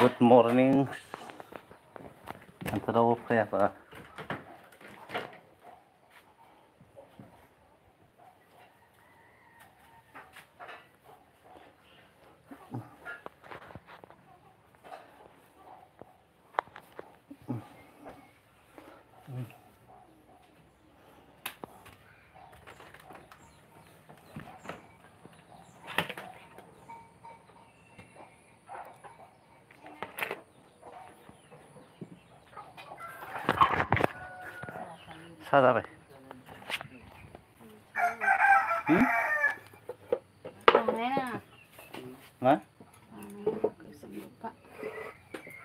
Good morning. Antara apa ya Pak? Sao vậy? Hả?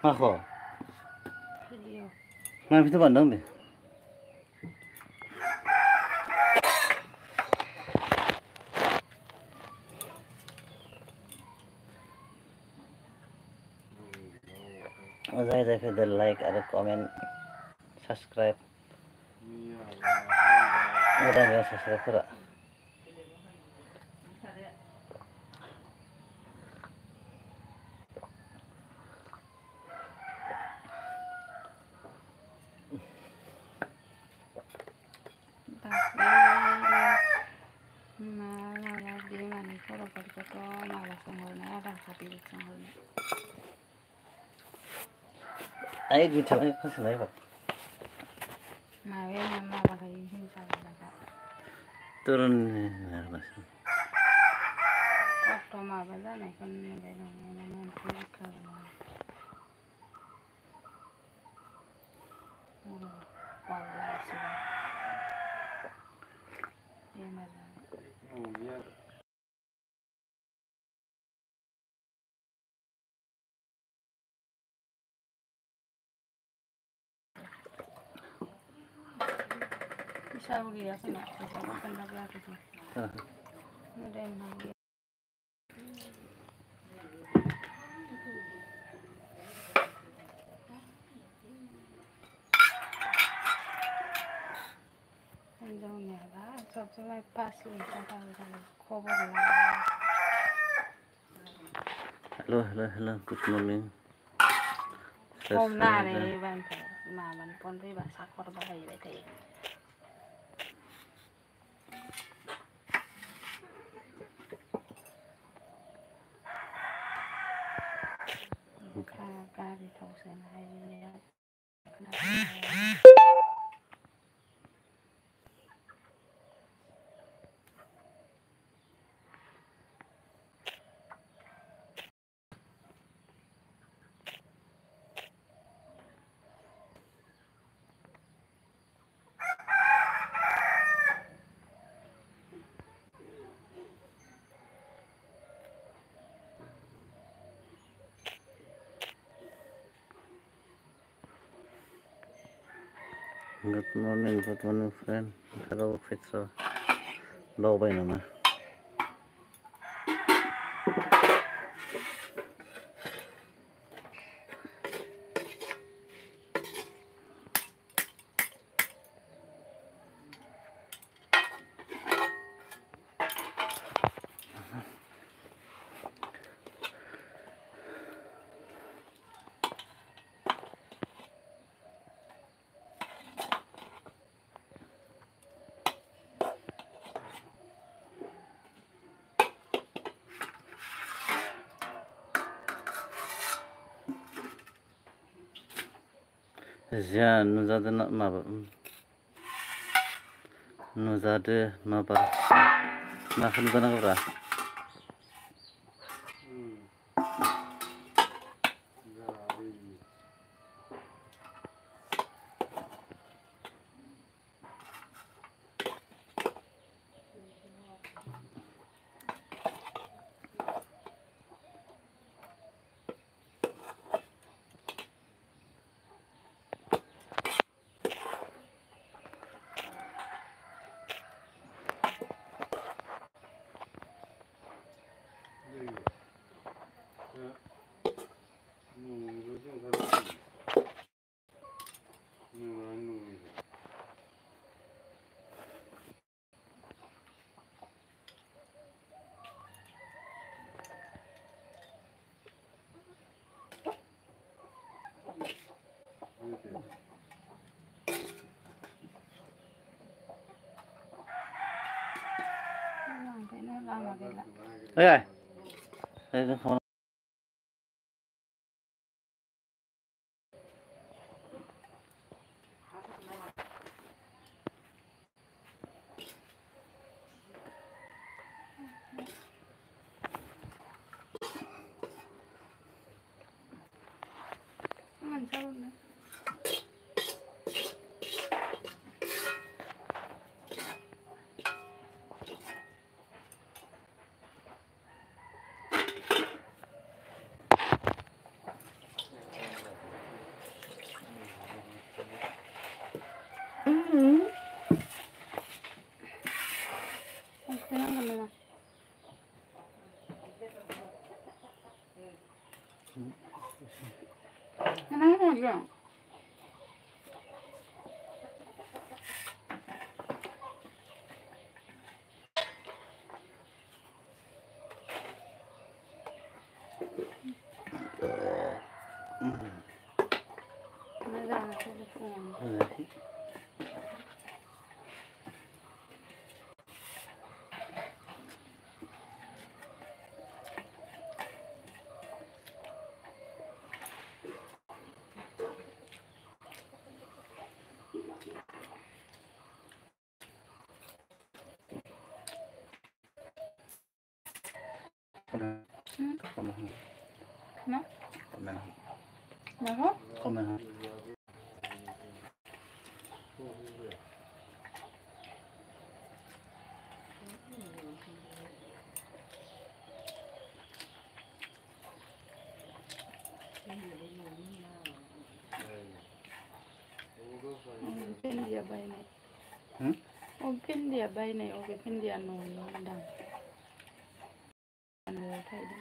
Ako. Nga itu bandang deh. Saya video like, ada comment, subscribe. Udah nggak subscribe kok? Ayo kita lagi ke sana Pak. Turun mas. সবসময় পাশে খবর hello good morning hôm nay này bạn phải mà bạn con với bà sắc con bà hay vậy thì ca thì thầu sẽ hay Good morning friend. Hello Fitro. Low bay naman. Ya, nuzade nak nuzade mabar. Makan tanah berah. Ê, đây không. Mình sao nữa? Kailangan ka na. Ano yan? Nagana sa phone. No? Nako? Comment. Open dia bay này. Hmm? Open dia bay này, open dia nồi đằng. Người thấy đi.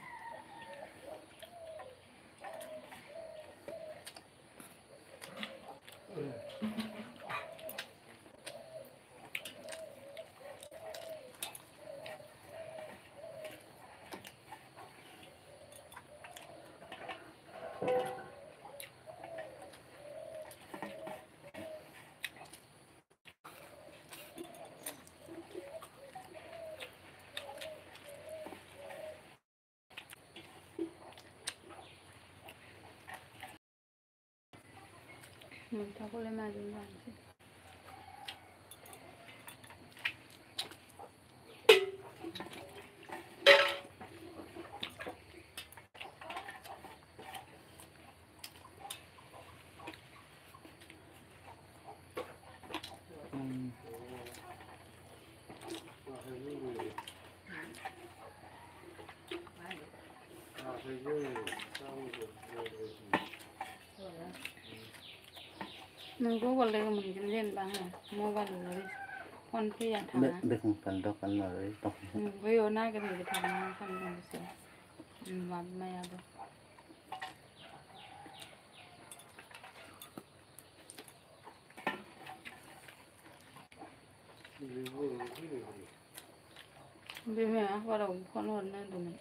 Mình tháo cái lên mà dùng làm chứ. Mình có gọi là mình cái lên bằng mua vào rồi con phi ăn thằng á. Được cần đâu cần rồi tổng. Với ô na cái gì cái thằng con còn sẽ mà mày à đâu. Bây giờ bắt đầu con hồn lên tụi mình.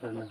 Pernah.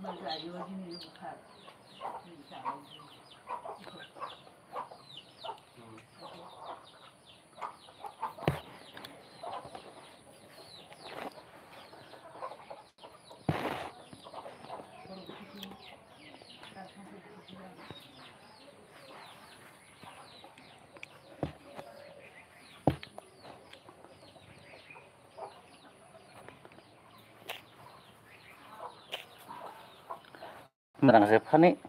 มันจะอยู่ที่นี่ค่ะMerang siapa nih?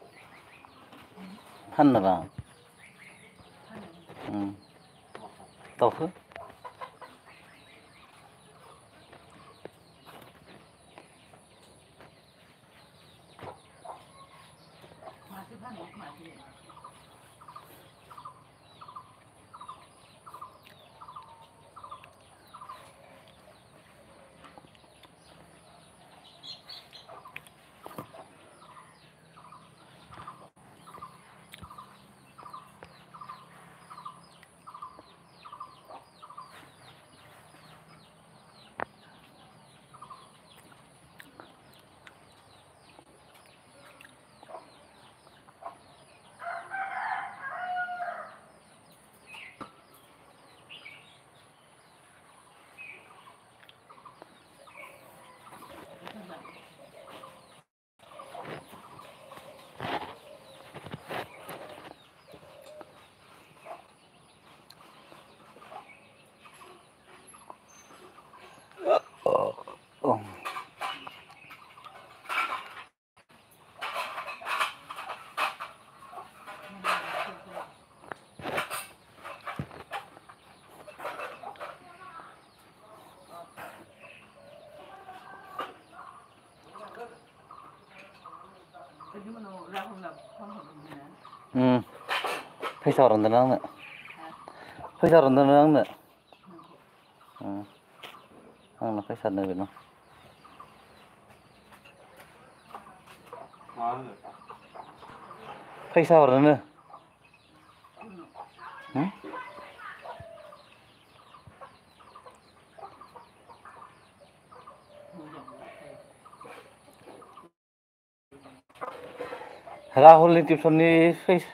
Pan merang. Tahu ke? Oh. Pesa orang tenang nggak? Pesa orang tenang nggak? Nó pesa nơi bên nó. Pesa orang nữa. Rahul ni tips ni face.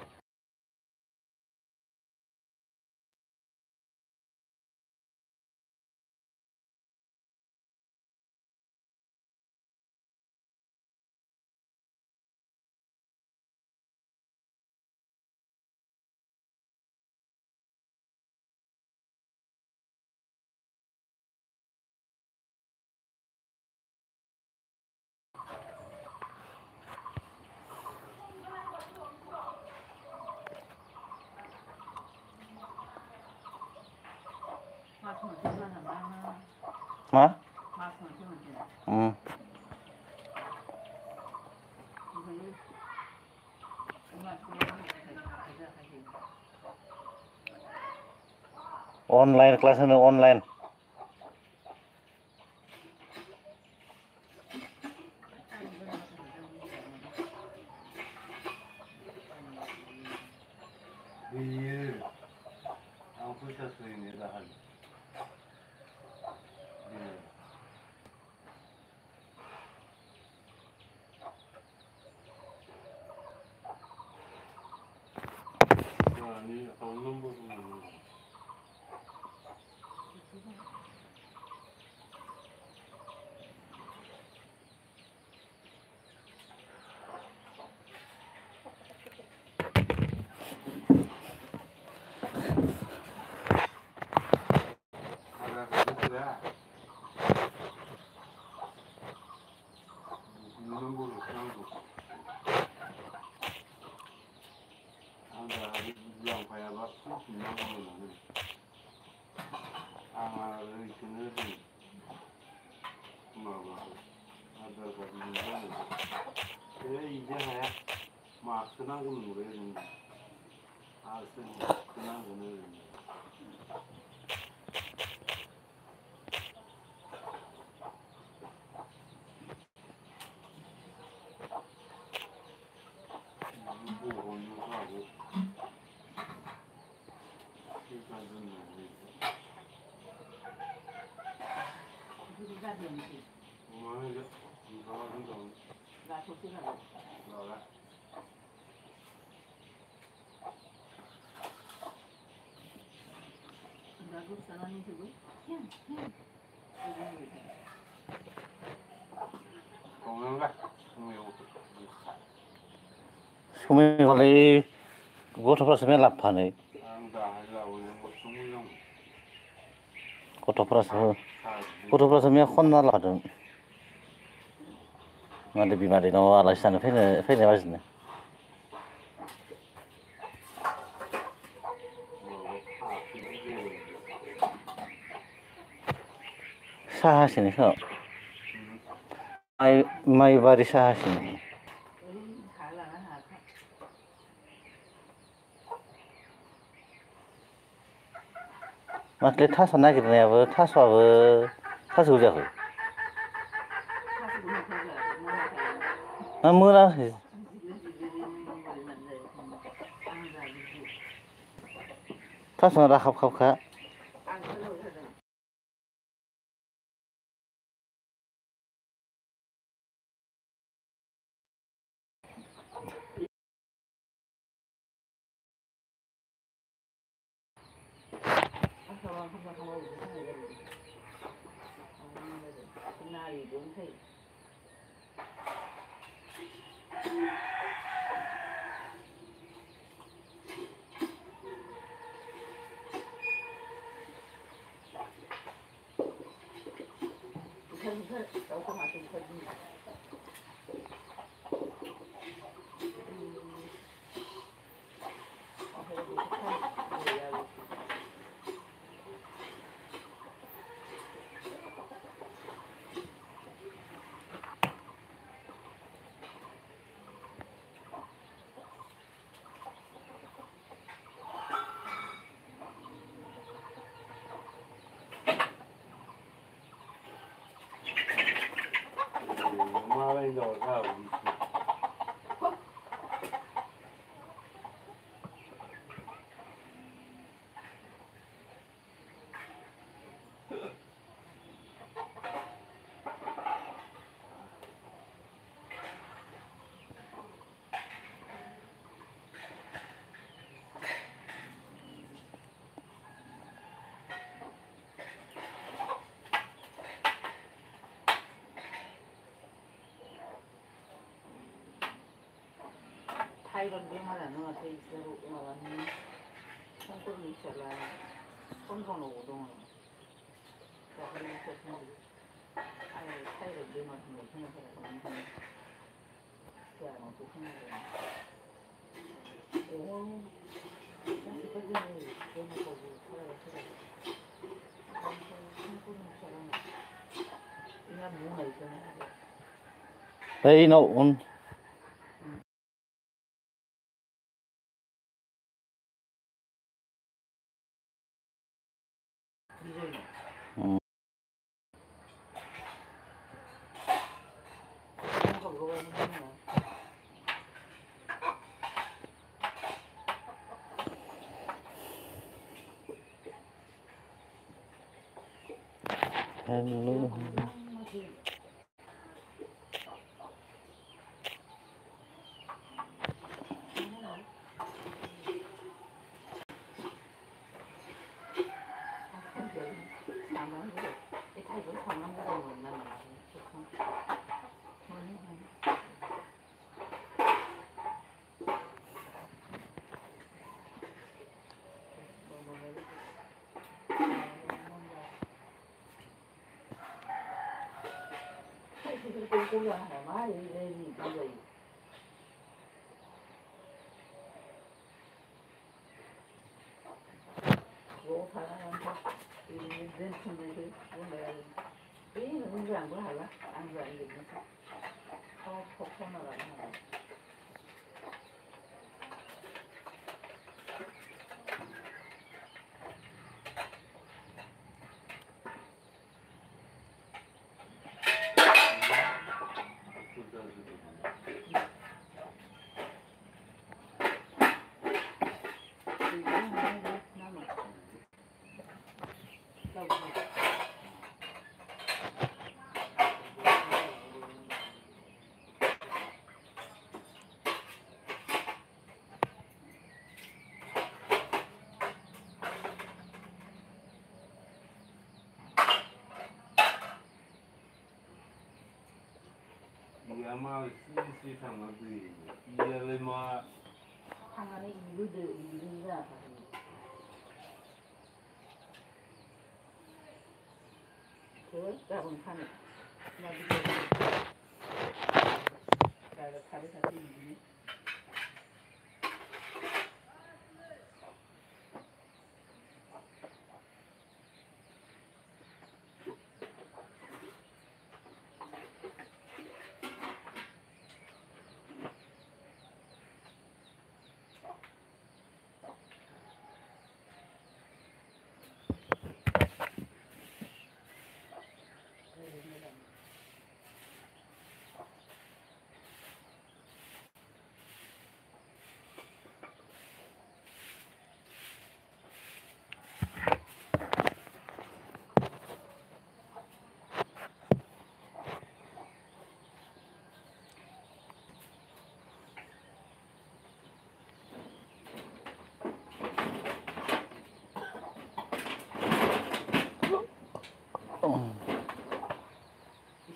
Hả? Online kelas ini online. 부셔서이네 다 한. 아니 없는 부분은 내가 그래. 있는 부분 그냥 두. 아가 이양 봐야 봐. 그냥 부분은 아마를 그늘이 뭐가 아들가 있는 그래 이제 해야 막 그냥 거는 모르겠는 아 그냥 거는 뭐 오는 거하고 일단은 우리가 된지 뭐하는 게 이거 한다 나 도시가 나라 나도 사람이 되고 그냥 동영가 동영 소매관리 गथ'फ्रासो मेरला फानो आं दाहाय 거 동영 गथ'फ्रासो मेरला खनना लादों मादै बिमादैनाव आलासि जानो फैनाय बाजिनो साहासिनो खोमा माइबारि साहासिनो माथो थास' नागिरनायाबो थास'आबो थास' जायाखै मोनाखै थास'आ राखाबखाबखा 마라인다 올까 우리 타이런 병하라는 어때 있어로 나왔니? 손톱이 있어라. 손손 오동. 자, 그럼 있었는데. 아유, 타이런 병하는 거 생각해라. 자, 또 생각해. 오, 다시 거기는 병하고 살아야 손톱이 있어라. 그냥 뭐가 있잖아. Đây nó ổn Hello. Cô là hải má đi đây gì bao giờ cô phải đi đến không đi đi vấn đề ý là cũng rằng có hả ăn rồi gì nữa không nào lại Iya mah sih sama beli. Iya lima. tangannya ibu deh ibu lah terus gabung kan lagi ada kali satu ini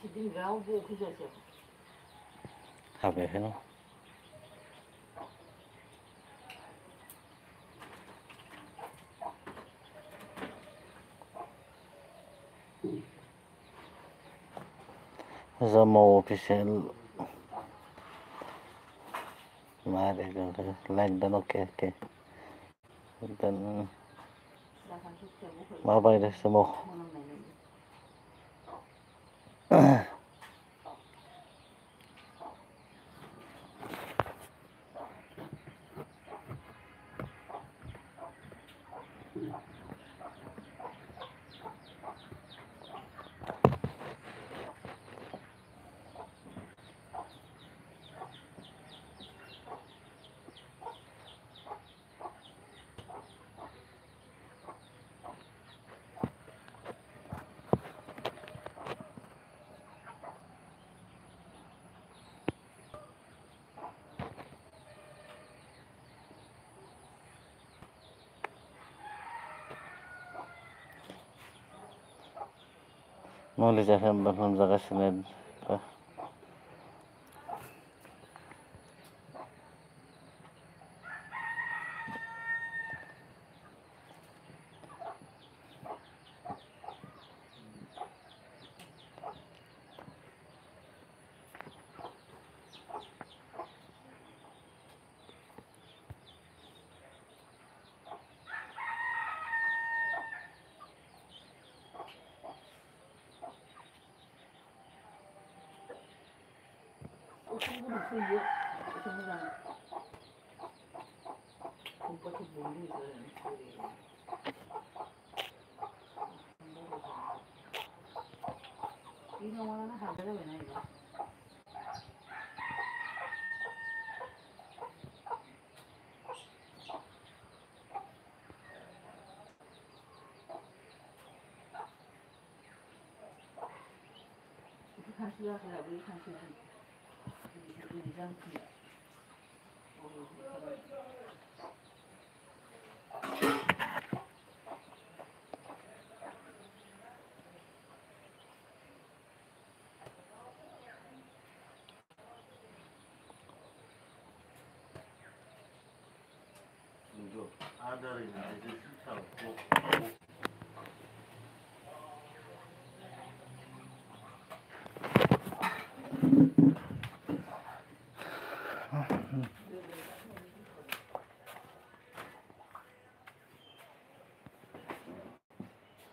Jadi rau bu kerja siapa? Apa ya no? Zama official mari like dan oke dan mabay deh semua mau lihat belum zakat Senin 친구는 그게 정말 공부도 모르는 이 영화는 하다가 왜 나이가 가시가시가 우리 당신은 이장피야. 이거 아들이 이제 싫다고.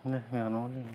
네, 안 오네.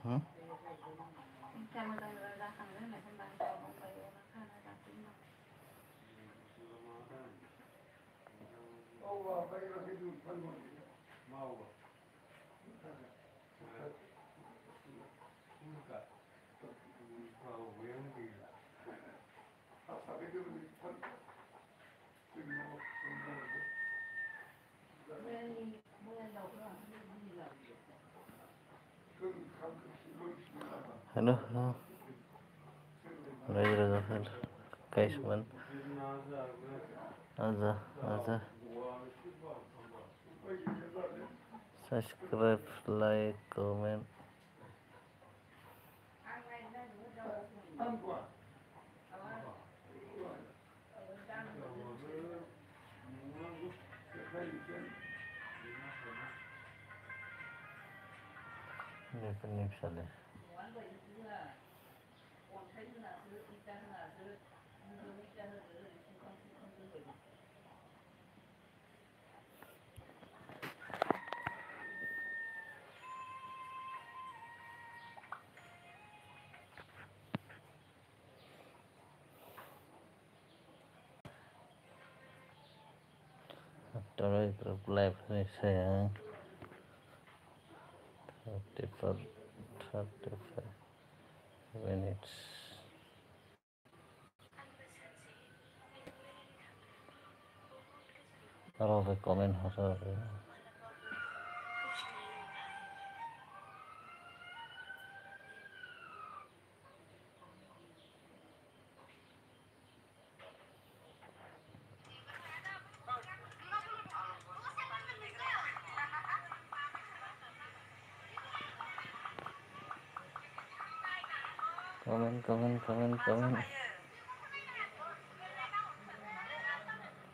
Hả? Hello, hello. Hello. Guys, man. Aza. Subscribe, like, comment. Nip sale. After group live saya 35 minutes. Kalau ada komen harus komen.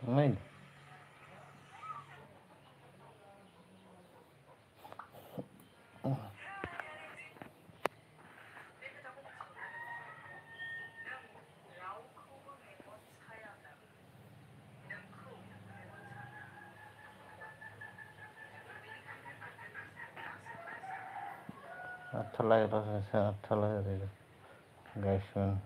Main. Athalai guys man.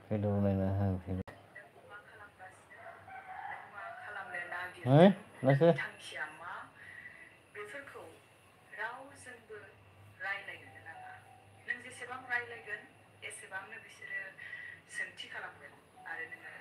Video này là hàng thì nasıl? बेफोरखौ रावजोंबो रायलायनो नाङा नों जेसेबां रायलायगोन एसेबांनो बिसोरो सोंथि खालामगोन आरो नोङो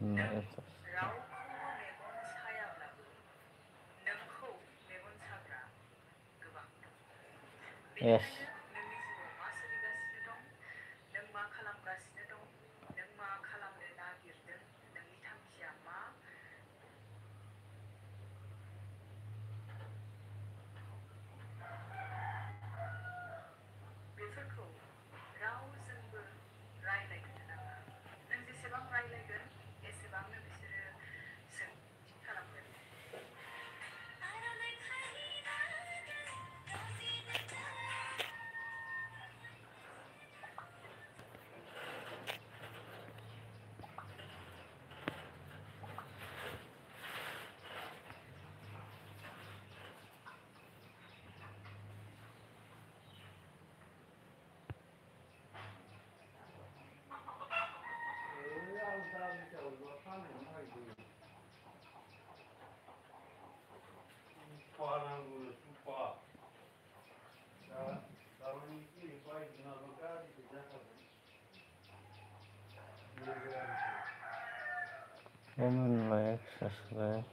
रावखौ मेगन सायाब्लाबो नोंखौ मेगन साग्रा गोबां दं। बेनिखायनो नोंनि जिउआव मा सोलिगासिनो दं, नों मा खालामगासिनो दं, नों मा खालामनो नागिरदों, नोंनि थांखिया मा, बेफोरखौ रावजोंबो रायलायनो नाङा। नों जेसेबां रायलायगोन एसेबांनो बिसोरो सोंथि खालामगोन। Women like exercise.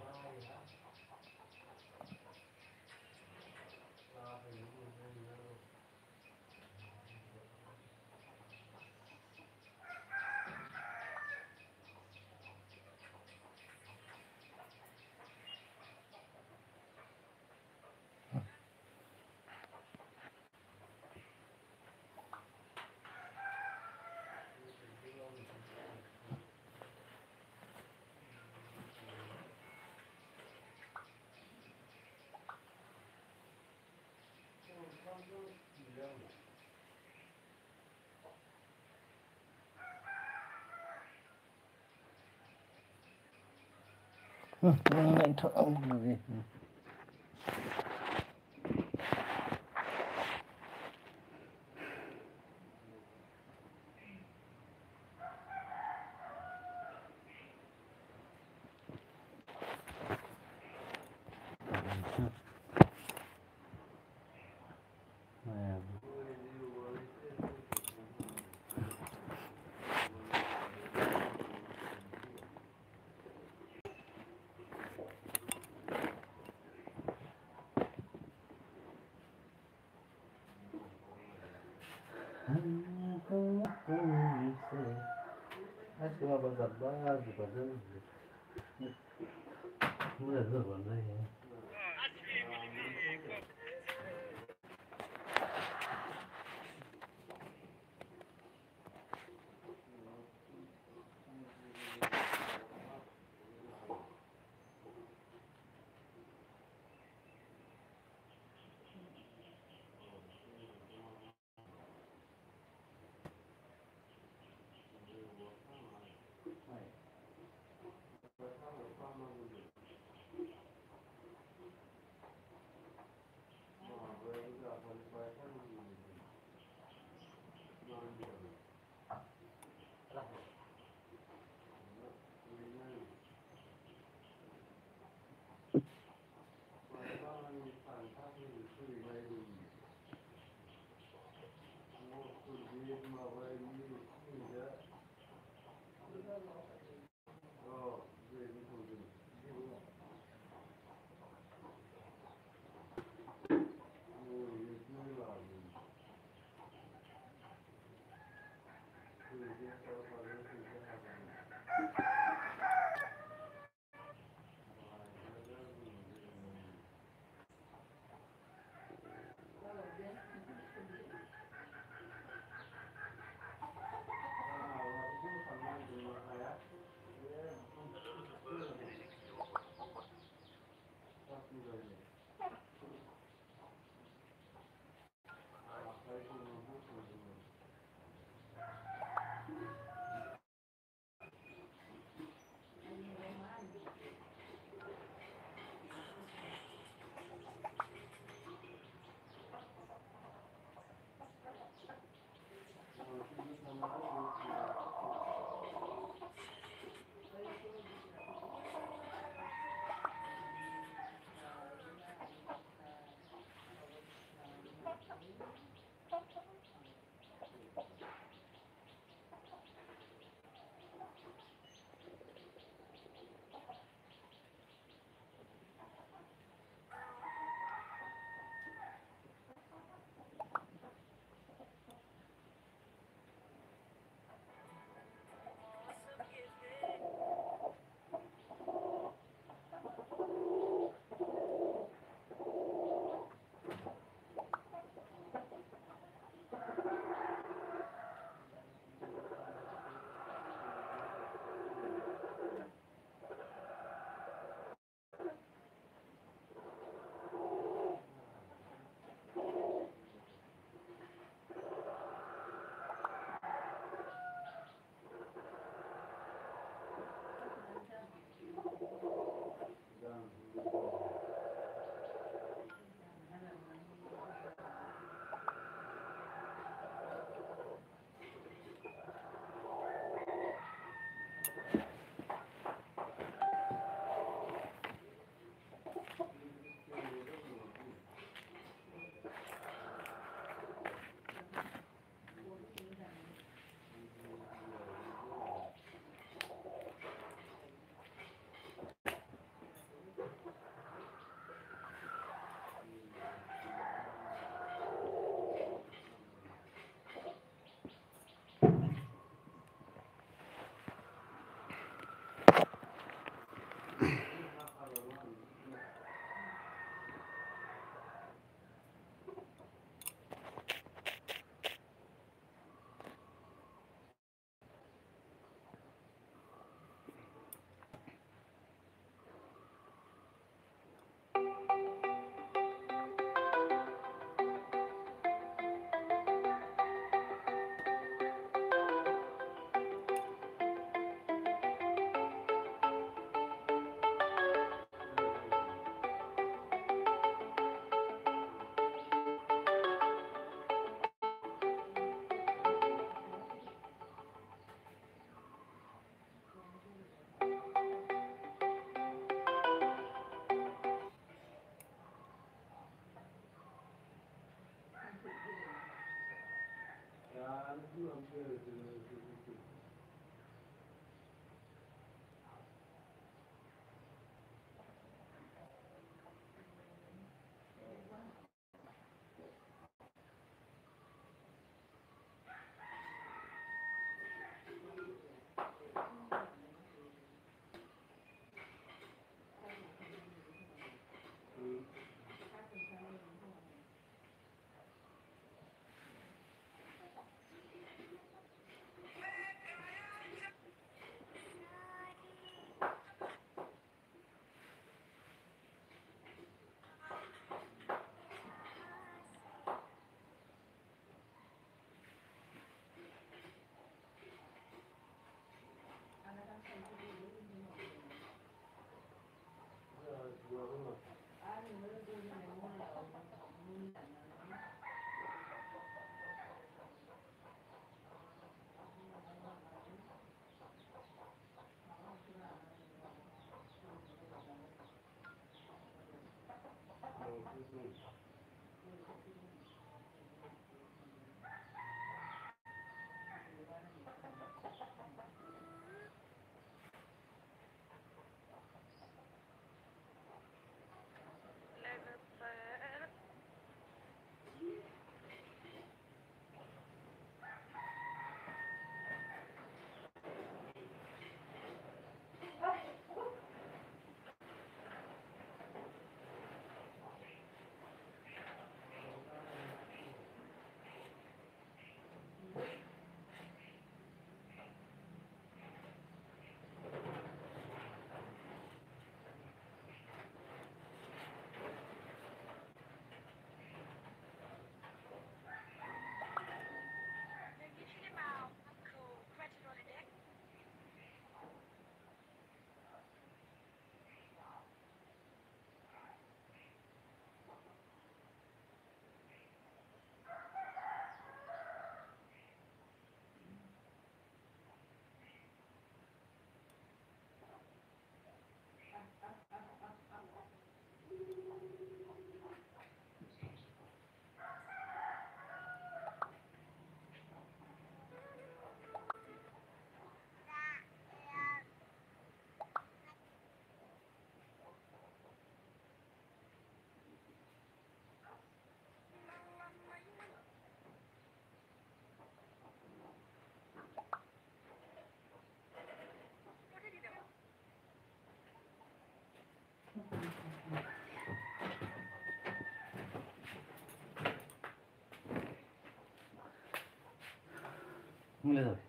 মিলে যাবে।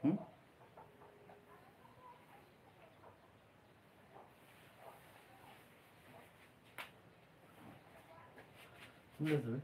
হুম, মিলে যাবে।